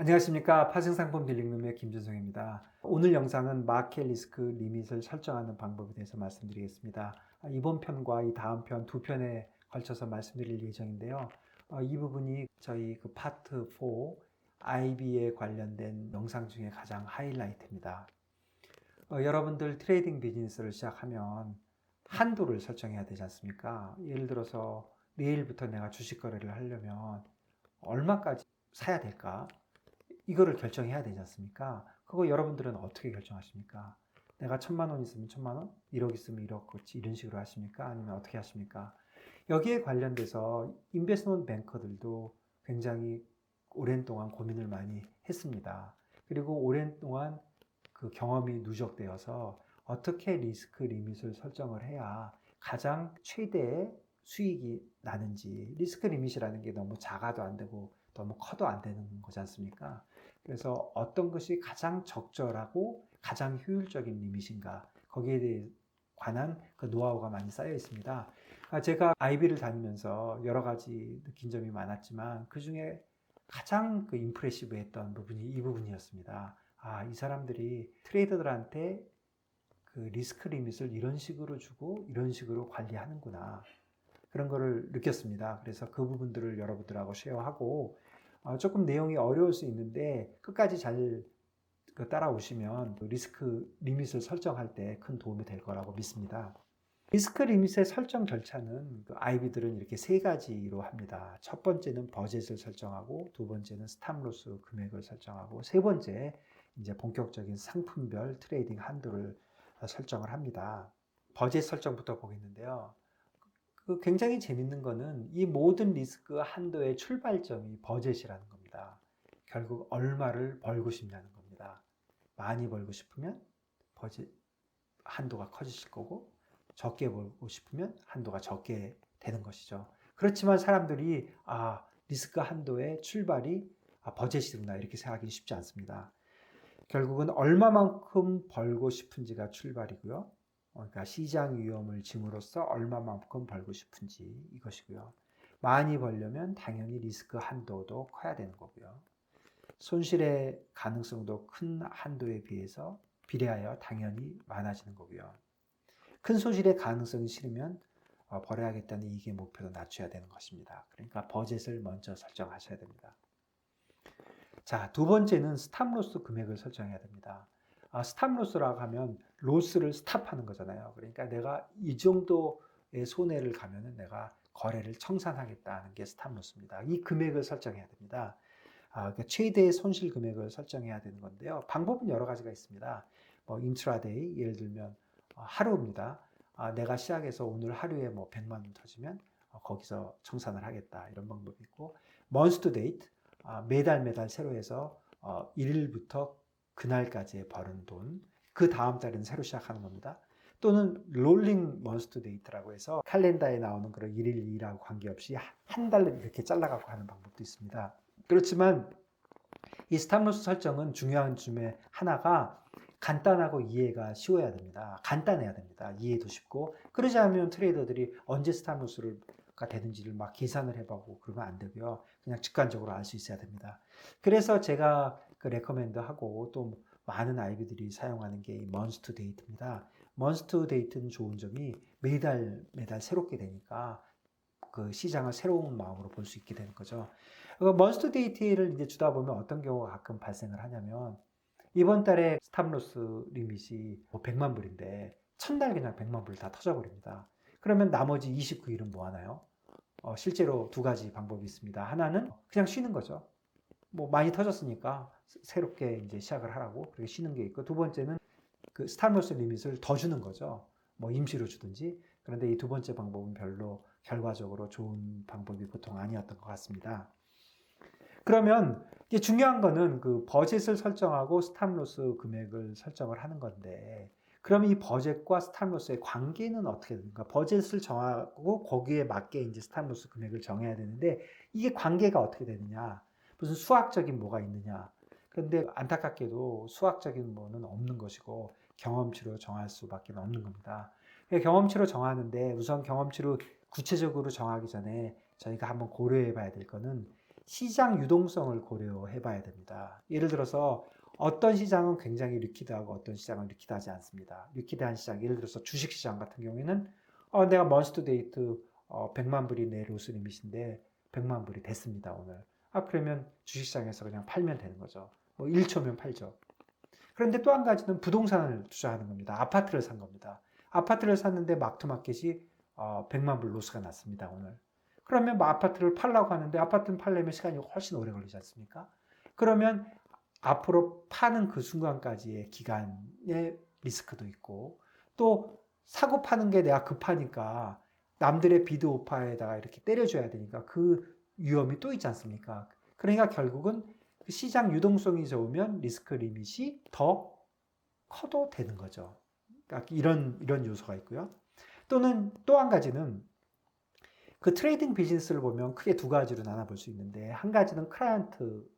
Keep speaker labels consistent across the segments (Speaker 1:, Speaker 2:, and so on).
Speaker 1: 안녕하십니까. 파생상품 딜링룸의 김준성입니다. 오늘 영상은 마켓 리스크 리밋을 설정하는 방법에 대해서 말씀드리겠습니다. 이번 편과 이 다음 편 두 편에 걸쳐서 말씀드릴 예정인데요. 이 부분이 저희 파트 4 IB에 관련된 영상 중에 가장 하이라이트입니다. 여러분들 트레이딩 비즈니스를 시작하면 한도를 설정해야 되지 않습니까? 예를 들어서 내일부터 내가 주식 거래를 하려면 얼마까지 사야 될까? 이거를 결정해야 되지 않습니까? 그거 여러분들은 어떻게 결정하십니까? 내가 1,000만 원 있으면 1,000만 원, 1억 있으면 1억, 그렇지 이런 식으로 하십니까? 아니면 어떻게 하십니까? 여기에 관련돼서 인베스트먼트 뱅커들도 굉장히 오랜 동안 고민을 많이 했습니다. 그리고 오랜 동안 그 경험이 누적되어서 어떻게 리스크 리밋을 설정을 해야 가장 최대의 수익이 나는지, 리스크 리밋이라는 게 너무 작아도 안 되고 너무 커도 안 되는 거지 않습니까? 그래서 어떤 것이 가장 적절하고 가장 효율적인 리밋인가, 거기에 대해 관한 그 노하우가 많이 쌓여 있습니다. 제가 IB를 다니면서 여러 가지 느낀 점이 많았지만 그 중에 가장 그 임프레시브 했던 부분이 이 부분이었습니다. 이 사람들이 트레이더들한테 그 리스크 리밋을 이런 식으로 주고 이런 식으로 관리하는구나. 그런 거를 느꼈습니다. 그래서 그 부분들을 여러분들하고 쉐어하고 조금 내용이 어려울 수 있는데 끝까지 잘 따라오시면 리스크 리밋을 설정할 때 큰 도움이 될 거라고 믿습니다. 리스크 리밋의 설정 절차는 IB들은 이렇게 세 가지로 합니다. 첫 번째는 버젯을 설정하고, 두 번째는 스탑로스 금액을 설정하고, 세 번째 이제 본격적인 상품별 트레이딩 한도를 설정을 합니다. 버젯 설정부터 보겠는데요. 굉장히 재밌는 거는 이 모든 리스크 한도의 출발점이 버젯이라는 겁니다. 결국 얼마를 벌고 싶냐는 겁니다. 많이 벌고 싶으면 버젯 한도가 커지실 거고, 적게 벌고 싶으면 한도가 적게 되는 것이죠. 그렇지만 사람들이 리스크 한도의 출발이 버젯이구나 이렇게 생각하기 쉽지 않습니다. 결국은 얼마만큼 벌고 싶은지가 출발이고요. 그러니까 시장 위험을 짐으로써 얼마만큼 벌고 싶은지 이것이고요. 많이 벌려면 당연히 리스크 한도도 커야 되는 거고요. 손실의 가능성도 큰 한도에 비해서 비례하여 당연히 많아지는 거고요. 큰 손실의 가능성이 싫으면 벌어야겠다는 이익의 목표도 낮춰야 되는 것입니다. 그러니까 버젯을 먼저 설정하셔야 됩니다. 자, 두 번째는 스탑로스 금액을 설정해야 됩니다. 스탑로스라고 하면 로스를 스탑하는 거잖아요. 그러니까 내가 이 정도의 손해를 가면은 내가 거래를 청산하겠다는 게 스탑로스입니다. 이 금액을 설정해야 됩니다. 그러니까 최대의 손실 금액을 설정해야 되는 건데요. 방법은 여러 가지가 있습니다. 인트라데이, 예를 들면 하루입니다. 내가 시작해서 오늘 하루에 100만 원 터지면 거기서 청산을 하겠다 이런 방법이 있고, month to date, 매달 새로 해서 1일부터 그날까지의 버는 돈, 그 다음 달에는 새로 시작하는 겁니다. 또는 롤링 먼스트 데이트라고 해서 칼렌더에 나오는 그런 1일 2일하고 관계없이 한 달 이렇게 잘라갖고 하는 방법도 있습니다. 그렇지만 이 스탑로스 설정은 중요한 점의 하나가 간단하고 이해가 쉬워야 됩니다. 간단해야 됩니다. 이해도 쉽고. 그러지 않으면 트레이더들이 언제 스탑로스가 되는지를 막 계산을 해보고 그러면 안 되고요. 그냥 직관적으로 알 수 있어야 됩니다. 그래서 제가 레커멘드하고 또 많은 IB들이 사용하는 게 먼스트 데이트입니다. 먼스트 데이트는 좋은 점이 매달 새롭게 되니까 그 시장을 새로운 마음으로 볼 수 있게 되는 거죠. 먼스터 데이트를 이제 주다 보면 어떤 경우가 가끔 발생을 하냐면, 이번 달에 스탑로스 리밋이 100만 불인데 첫날 그냥 100만 불 다 터져버립니다. 그러면 나머지 29일은 뭐 하나요? 실제로 두 가지 방법이 있습니다. 하나는 그냥 쉬는 거죠. 많이 터졌으니까 새롭게 이제 시작을 하라고 그렇게 쉬는 게 있고, 두 번째는 그 스탑로스 리밋을 더 주는 거죠. 임시로 주든지. 그런데 이 두 번째 방법은 별로 결과적으로 좋은 방법이 보통 아니었던 것 같습니다. 그러면 이제 중요한 거는 그 버젯을 설정하고 스탑로스 금액을 설정을 하는 건데, 그러면 이 버젯과 스탑로스의 관계는 어떻게 됩니까? 버젯을 정하고 거기에 맞게 이제 스탑로스 금액을 정해야 되는데, 이게 관계가 어떻게 되느냐? 무슨 수학적인 뭐가 있느냐? 그런데 안타깝게도 수학적인 뭐는 없는 것이고 경험치로 정할 수밖에 없는 겁니다. 경험치로 정하는데 우선 경험치로 구체적으로 정하기 전에 저희가 한번 고려해 봐야 될 거는 시장 유동성을 고려해 봐야 됩니다. 예를 들어서 어떤 시장은 굉장히 리퀴드하고 어떤 시장은 리퀴드하지 않습니다. 리퀴드한 시장, 예를 들어서 주식시장 같은 경우에는 내가 먼스트 데이트 100만 불이 내 로스 리밋인데 100만 불이 됐습니다, 오늘. 그러면 주식시장에서 그냥 팔면 되는 거죠. 1초면 팔죠. 그런데 또 한 가지는 부동산을 투자하는 겁니다. 아파트를 산 겁니다. 아파트를 샀는데 막투마켓이 100만 불 로스가 났습니다, 오늘. 그러면 뭐 아파트를 팔려고 하는데 아파트는 팔려면 시간이 훨씬 오래 걸리지 않습니까? 그러면 앞으로 파는 그 순간까지의 기간의 리스크도 있고 또 사고 파는 게 내가 급하니까 남들의 비드 오파에다가 이렇게 때려줘야 되니까 그 위험이 또 있지 않습니까? 그러니까 결국은 시장 유동성이 좋으면 리스크 리밋이 더 커도 되는 거죠. 그러니까 이런 요소가 있고요. 또는 또 한 가지는 그 트레이딩 비즈니스를 보면 크게 두 가지로 나눠볼 수 있는데 한 가지는 클라이언트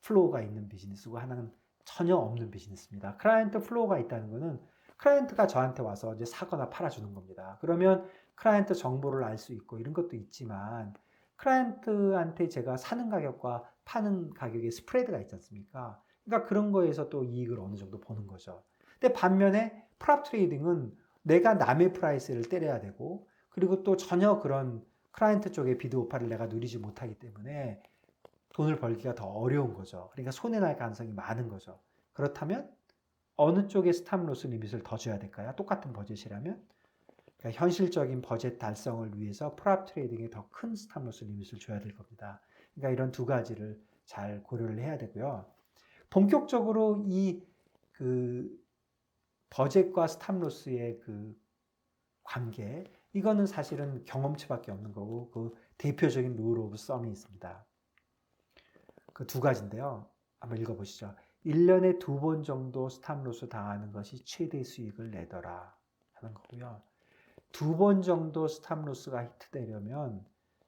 Speaker 1: 플로우가 있는 비즈니스고 하나는 전혀 없는 비즈니스입니다. 클라이언트 플로우가 있다는 것은 클라이언트가 저한테 와서 이제 사거나 팔아주는 겁니다. 그러면 클라이언트 정보를 알 수 있고 이런 것도 있지만 클라이언트한테 제가 사는 가격과 파는 가격의 스프레드가 있지 않습니까? 그러니까 그런 거에서 또 이익을 어느 정도 보는 거죠. 근데 반면에 프랍 트레이딩은 내가 남의 프라이스를 때려야 되고 그리고 또 전혀 그런 클라이언트 쪽의 비드 오파를 내가 누리지 못하기 때문에 돈을 벌기가 더 어려운 거죠. 그러니까 손해날 가능성이 많은 거죠. 그렇다면 어느 쪽에 스탑로스 리밋을 더 줘야 될까요? 똑같은 버젯이라면? 그러니까 현실적인 버젯 달성을 위해서 프랍 트레이딩에 더 큰 스탑로스 리밋을 줘야 될 겁니다. 그러니까 이런 두 가지를 잘 고려를 해야 되고요. 본격적으로 이 버젯과 스탑로스의 그 관계, 이거는 사실은 경험치밖에 없는 거고 그 대표적인 룰 오브 썸이 있습니다. 그 두 가지인데요. 한번 읽어보시죠. 1년에 2번 정도 스탑로스 당하는 것이 최대 수익을 내더라 하는 거고요. 2번 정도 스탑로스가 히트되려면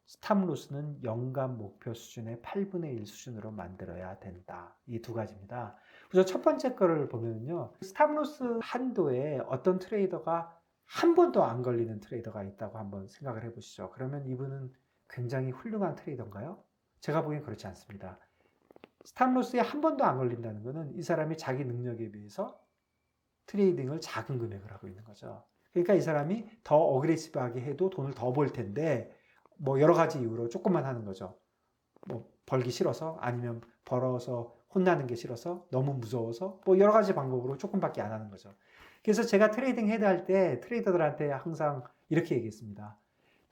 Speaker 1: 스탑로스는 연간 목표 수준의 8분의 1 수준으로 만들어야 된다. 이 두 가지입니다. 그래서 첫 번째 거를 보면요. 스탑로스 한도에 어떤 트레이더가 한 번도 안 걸리는 트레이더가 있다고 한번 생각을 해보시죠. 그러면 이분은 굉장히 훌륭한 트레이더인가요? 제가 보기엔 그렇지 않습니다. 스탑로스에 한 번도 안 걸린다는 것은 이 사람이 자기 능력에 비해서 트레이딩을 작은 금액을 하고 있는 거죠. 그러니까 이 사람이 더 어그레시브하게 해도 돈을 더 벌 텐데 뭐 여러 가지 이유로 조금만 하는 거죠. 뭐 벌기 싫어서 아니면 벌어서 혼나는 게 싫어서 너무 무서워서 뭐 여러 가지 방법으로 조금밖에 안 하는 거죠. 그래서 제가 트레이딩 헤드 할 때 트레이더들한테 항상 이렇게 얘기했습니다.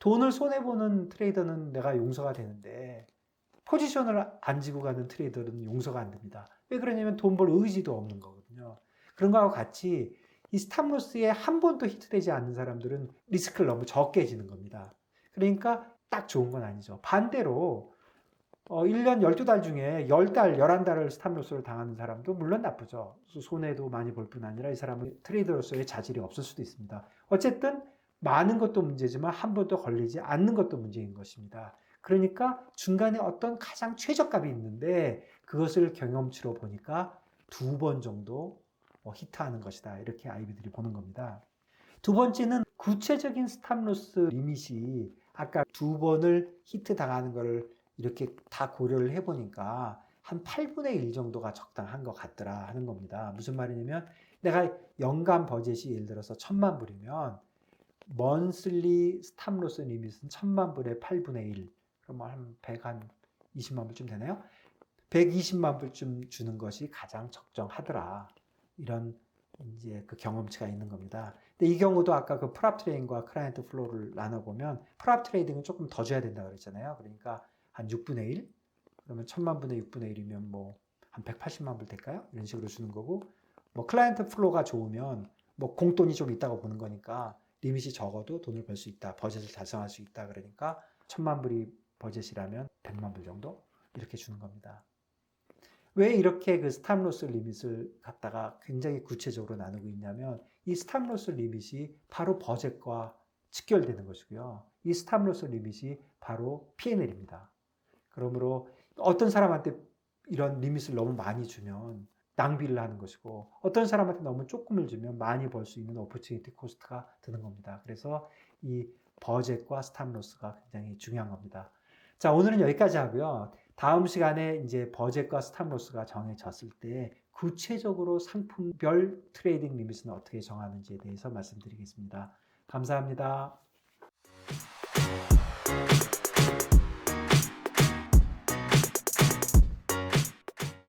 Speaker 1: 돈을 손해보는 트레이더는 내가 용서가 되는데 포지션을 안 지고 가는 트레이더는 용서가 안 됩니다. 왜 그러냐면 돈 벌 의지도 없는 거거든요. 그런 거하고 같이 이 스탑로스에 한 번도 히트되지 않는 사람들은 리스크를 너무 적게 지는 겁니다. 그러니까 딱 좋은 건 아니죠. 반대로 1년 12달 중에 10달, 11달을 스탑로스를 당하는 사람도 물론 나쁘죠. 손해도 많이 볼 뿐 아니라 이 사람은 트레이더로서의 자질이 없을 수도 있습니다. 어쨌든 많은 것도 문제지만 한 번도 걸리지 않는 것도 문제인 것입니다. 그러니까 중간에 어떤 가장 최저값이 있는데 그것을 경험치로 보니까 2번 정도 히트하는 것이다. 이렇게 아이비들이 보는 겁니다. 두 번째는 구체적인 스탑로스 리밋이 아까 2번을 히트 당하는 것을 이렇게 다 고려를 해보니까 한 8분의 1 정도가 적당한 것 같더라 하는 겁니다. 무슨 말이냐면 내가 연간 버젯이 예를 들어서 1,000만 불이면 먼슬리 스탑로스 리밋은 1,000만 불의 8분의 1 그러면 한 120만 불쯤 되나요? 120만 불쯤 주는 것이 가장 적정하더라. 이런 이제 그 경험치가 있는 겁니다. 근데 이 경우도 아까 그 프랍 트레이딩과 클라이언트 플로우를 나눠보면 프랍 트레이딩은 조금 더 줘야 된다고 그랬잖아요. 그러니까 한 6분의 1? 그러면 1,000만 분의 6분의 1이면 뭐 한 180만 불 될까요? 이런 식으로 주는 거고 뭐 클라이언트 플로우가 좋으면 뭐 공돈이 좀 있다고 보는 거니까 리밋이 적어도 돈을 벌 수 있다. 버젯을 달성할 수 있다. 그러니까 1,000만 불이 버젯이라면 100만 불 정도 이렇게 주는 겁니다. 왜 이렇게 그 스탑로스 리밋을 갖다가 굉장히 구체적으로 나누고 있냐면 이 스탑로스 리밋이 바로 버젯과 직결되는 것이고요. 이 스탑로스 리밋이 바로 P&L입니다. 그러므로 어떤 사람한테 이런 리밋을 너무 많이 주면 낭비를 하는 것이고 어떤 사람한테 너무 조금을 주면 많이 벌 수 있는 오퍼튜니티 코스트가 드는 겁니다. 그래서 이 버젯과 스탑로스가 굉장히 중요한 겁니다. 자, 오늘은 여기까지 하고요. 다음 시간에 이제 버젯과 스탑로스가 정해졌을 때 구체적으로 상품별 트레이딩 리밋은 어떻게 정하는지에 대해서 말씀드리겠습니다. 감사합니다.